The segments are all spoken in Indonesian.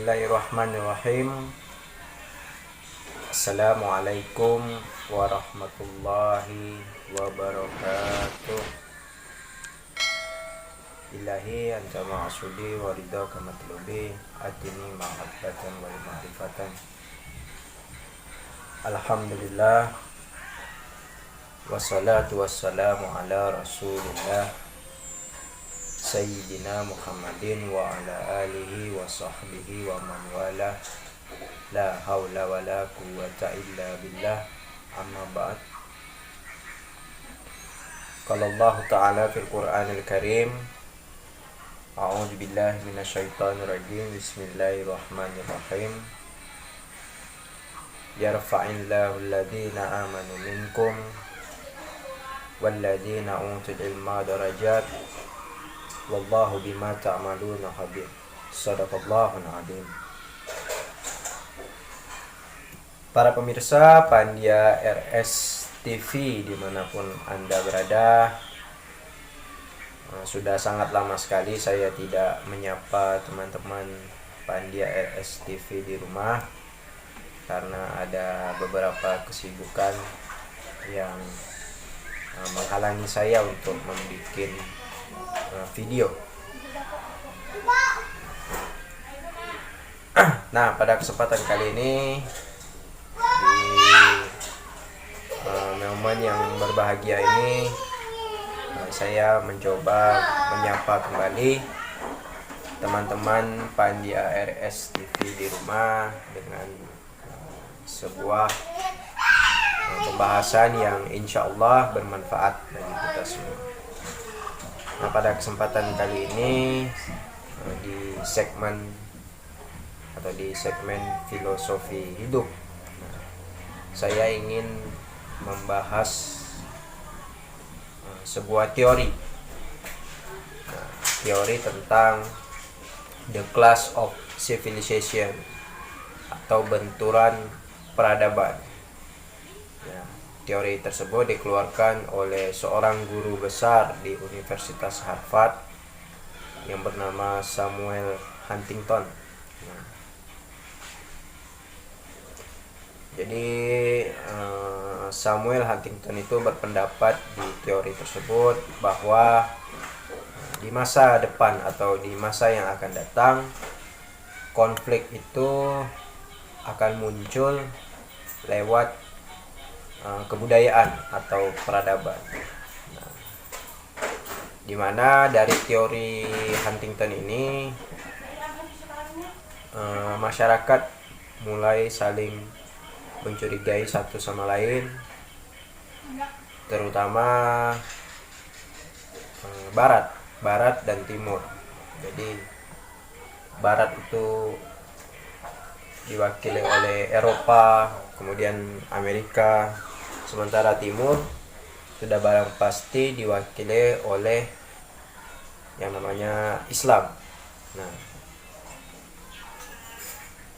Bismillahirrahmanirrahim. Assalamualaikum warahmatullahi wabarakatuh. Ilahi anta ma'asudi wa ridha kama tulubi atini ma'abbatan wa ma'rifatan. Alhamdulillah wassalatu wassalamu ala rasulillah Sayyidina Muhammadin wa ala alihi wa sahbihi wa man wala. La hawla wa la quwwata illa billah. Amma ba'd. Qala Allah Ta'ala fil Qur'anil Karim. A'udzu billahi minasyaitonir rajim. Bismillahirrahmanirrahim. Yarfa'illahu alladhina amanu minkum walladhina utul ilma darajat. Wallahu bima ta'maluna khabir. Shadaqallahul adzim. Para pemirsa Pandya RS TV dimanapun Anda berada, sudah sangat lama sekali saya tidak menyapa teman-teman Pandya RS TV di rumah karena ada beberapa kesibukan yang menghalangi saya untuk membuat video. Nah, pada kesempatan kali ini di momen yang berbahagia ini saya mencoba menyapa kembali teman-teman Pandya RS TV di rumah dengan sebuah pembahasan yang insya Allah bermanfaat bagi kita semua. Nah, pada kesempatan kali ini di segmen filosofi hidup, saya ingin membahas sebuah teori, teori tentang the clash of civilization atau benturan peradaban. Teori tersebut dikeluarkan oleh seorang guru besar di Universitas Harvard yang bernama Samuel Huntington. Jadi Samuel Huntington itu berpendapat di teori tersebut bahwa di masa depan atau di masa yang akan datang, konflik itu akan muncul lewat kebudayaan atau peradaban. Di mana dari teori Huntington ini masyarakat mulai saling mencurigai satu sama lain, terutama barat dan timur. Jadi barat itu diwakili oleh Eropa, kemudian Amerika, sementara timur sudah barang pasti diwakili oleh yang namanya Islam. Nah,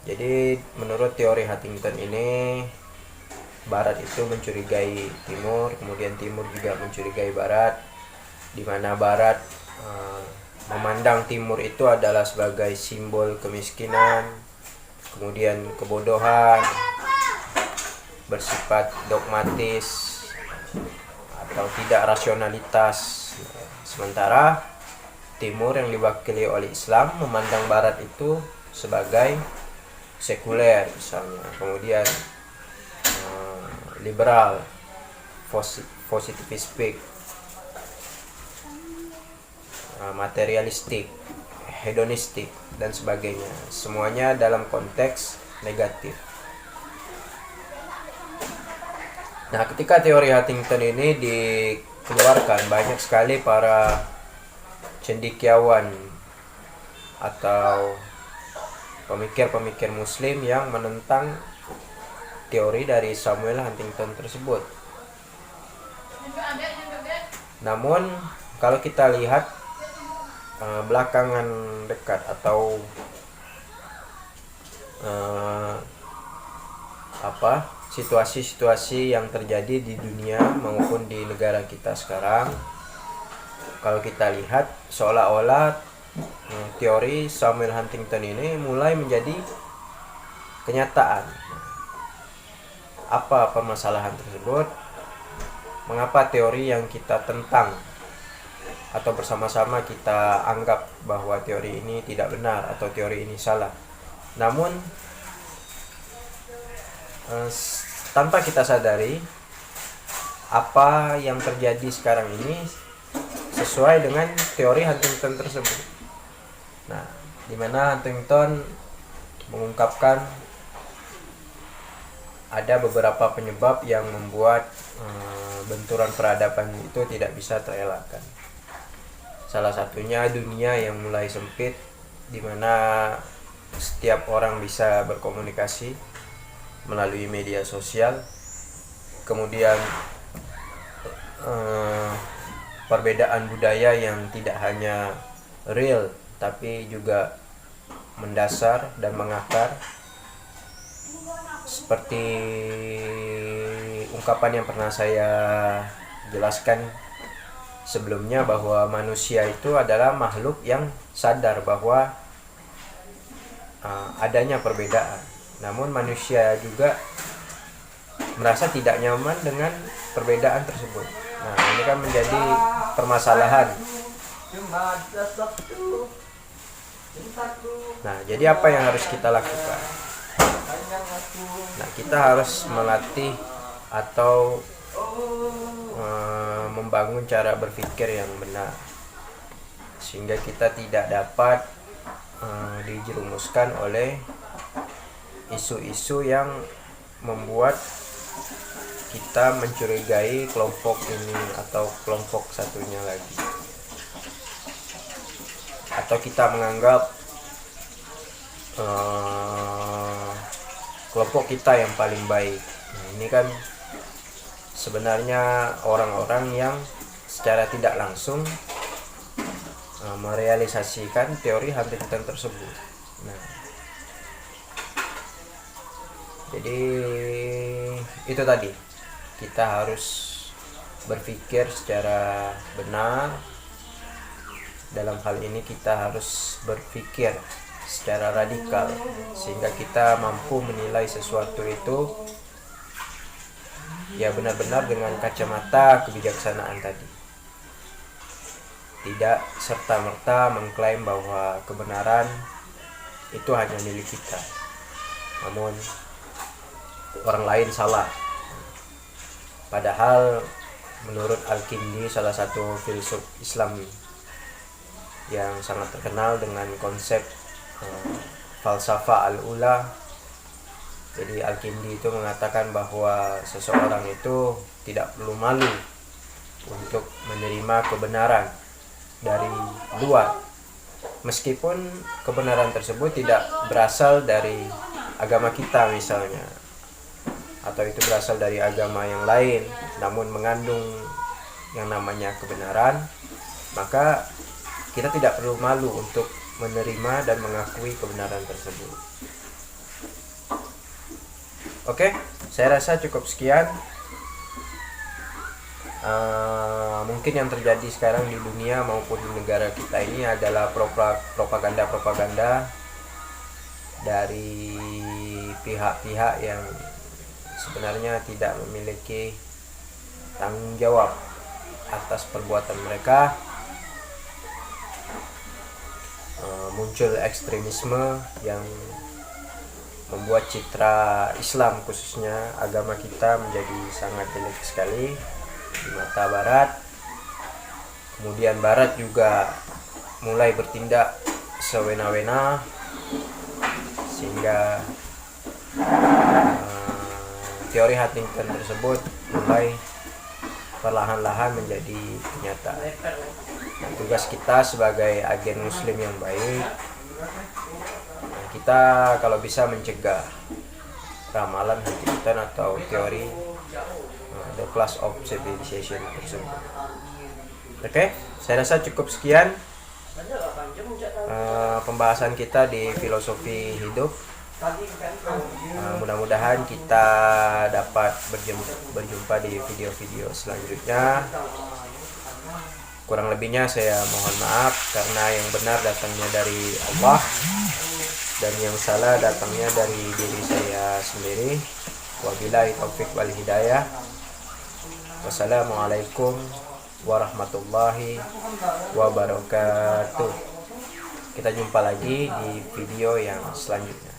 jadi menurut teori Huntington ini, barat itu mencurigai timur, kemudian timur juga mencurigai barat, di mana barat memandang timur itu adalah sebagai simbol kemiskinan, kemudian kebodohan, bersifat dogmatis atau tidak rasionalitas. Sementara timur yang diwakili oleh Islam memandang barat itu sebagai sekuler misalnya, kemudian liberal, positivistik, materialistik, hedonistik dan sebagainya. Semuanya dalam konteks negatif. Nah, ketika teori Huntington ini dikeluarkan, banyak sekali para cendekiawan atau pemikir-pemikir muslim yang menentang teori dari Samuel Huntington tersebut. Namun kalau kita lihat belakangan dekat atau situasi-situasi yang terjadi di dunia maupun di negara kita sekarang, kalau kita lihat seolah-olah teori Samuel Huntington ini mulai menjadi kenyataan. Apa permasalahan tersebut? Mengapa teori yang kita tentang atau bersama-sama kita anggap bahwa teori ini tidak benar atau teori ini salah, namun tanpa kita sadari apa yang terjadi sekarang ini sesuai dengan teori Huntington tersebut. Nah, di mana Huntington mengungkapkan ada beberapa penyebab yang membuat benturan peradaban itu tidak bisa terelakkan. Salah satunya dunia yang mulai sempit, di mana setiap orang bisa berkomunikasi melalui media sosial. Kemudian perbedaan budaya yang tidak hanya real tapi juga mendasar dan mengakar, seperti ungkapan yang pernah saya jelaskan sebelumnya, bahwa manusia itu adalah makhluk yang sadar bahwa adanya perbedaan, namun manusia juga merasa tidak nyaman dengan perbedaan tersebut. Nah, ini kan menjadi permasalahan. Nah, jadi apa yang harus kita lakukan? Nah, kita harus melatih atau membangun cara berpikir yang benar, sehingga kita tidak dapat dijerumuskan oleh isu-isu yang membuat kita mencurigai kelompok ini atau kelompok satunya lagi, atau kita menganggap kelompok kita yang paling baik. Nah, ini kan sebenarnya orang-orang yang secara tidak langsung merealisasikan teori Huntington tersebut. Nah, jadi itu tadi, kita harus berpikir secara benar. Dalam hal ini kita harus berpikir secara radikal, sehingga kita mampu menilai sesuatu itu ya benar-benar dengan kacamata kebijaksanaan tadi. Tidak serta-merta mengklaim bahwa kebenaran itu hanya milik kita, namun orang lain salah. Padahal menurut Al-Kindi, salah satu filsuf Islam yang sangat terkenal dengan konsep falsafah al-ula, jadi Al-Kindi itu mengatakan bahwa seseorang itu tidak perlu malu untuk menerima kebenaran dari luar, meskipun kebenaran tersebut tidak berasal dari agama kita misalnya, atau itu berasal dari agama yang lain, namun mengandung yang namanya kebenaran, maka kita tidak perlu malu untuk menerima dan mengakui kebenaran tersebut. Oke, saya rasa cukup sekian. Mungkin yang terjadi sekarang di dunia maupun di negara kita ini adalah propaganda-propaganda dari pihak-pihak yang sebenarnya tidak memiliki tanggung jawab atas perbuatan mereka. Muncul ekstremisme yang membuat citra Islam, khususnya agama kita, menjadi sangat jelek sekali di mata Barat. Kemudian Barat juga mulai bertindak sewena-wena, sehingga teori Huntington tersebut mulai perlahan-lahan menjadi kenyataan. Nah, tugas kita sebagai agen muslim yang baik, kita kalau bisa mencegah ramalan Huntington atau teori the class of civilization tersebut. Oke, saya rasa cukup sekian pembahasan kita di filosofi hidup. Mudah-mudahan kita dapat berjumpa di video-video selanjutnya. Kurang lebihnya saya mohon maaf, karena yang benar datangnya dari Allah dan yang salah datangnya dari diri saya sendiri. Wabillahi taufik wal hidayah. Wassalamualaikum warahmatullahi wabarakatuh. Kita jumpa lagi di video yang selanjutnya.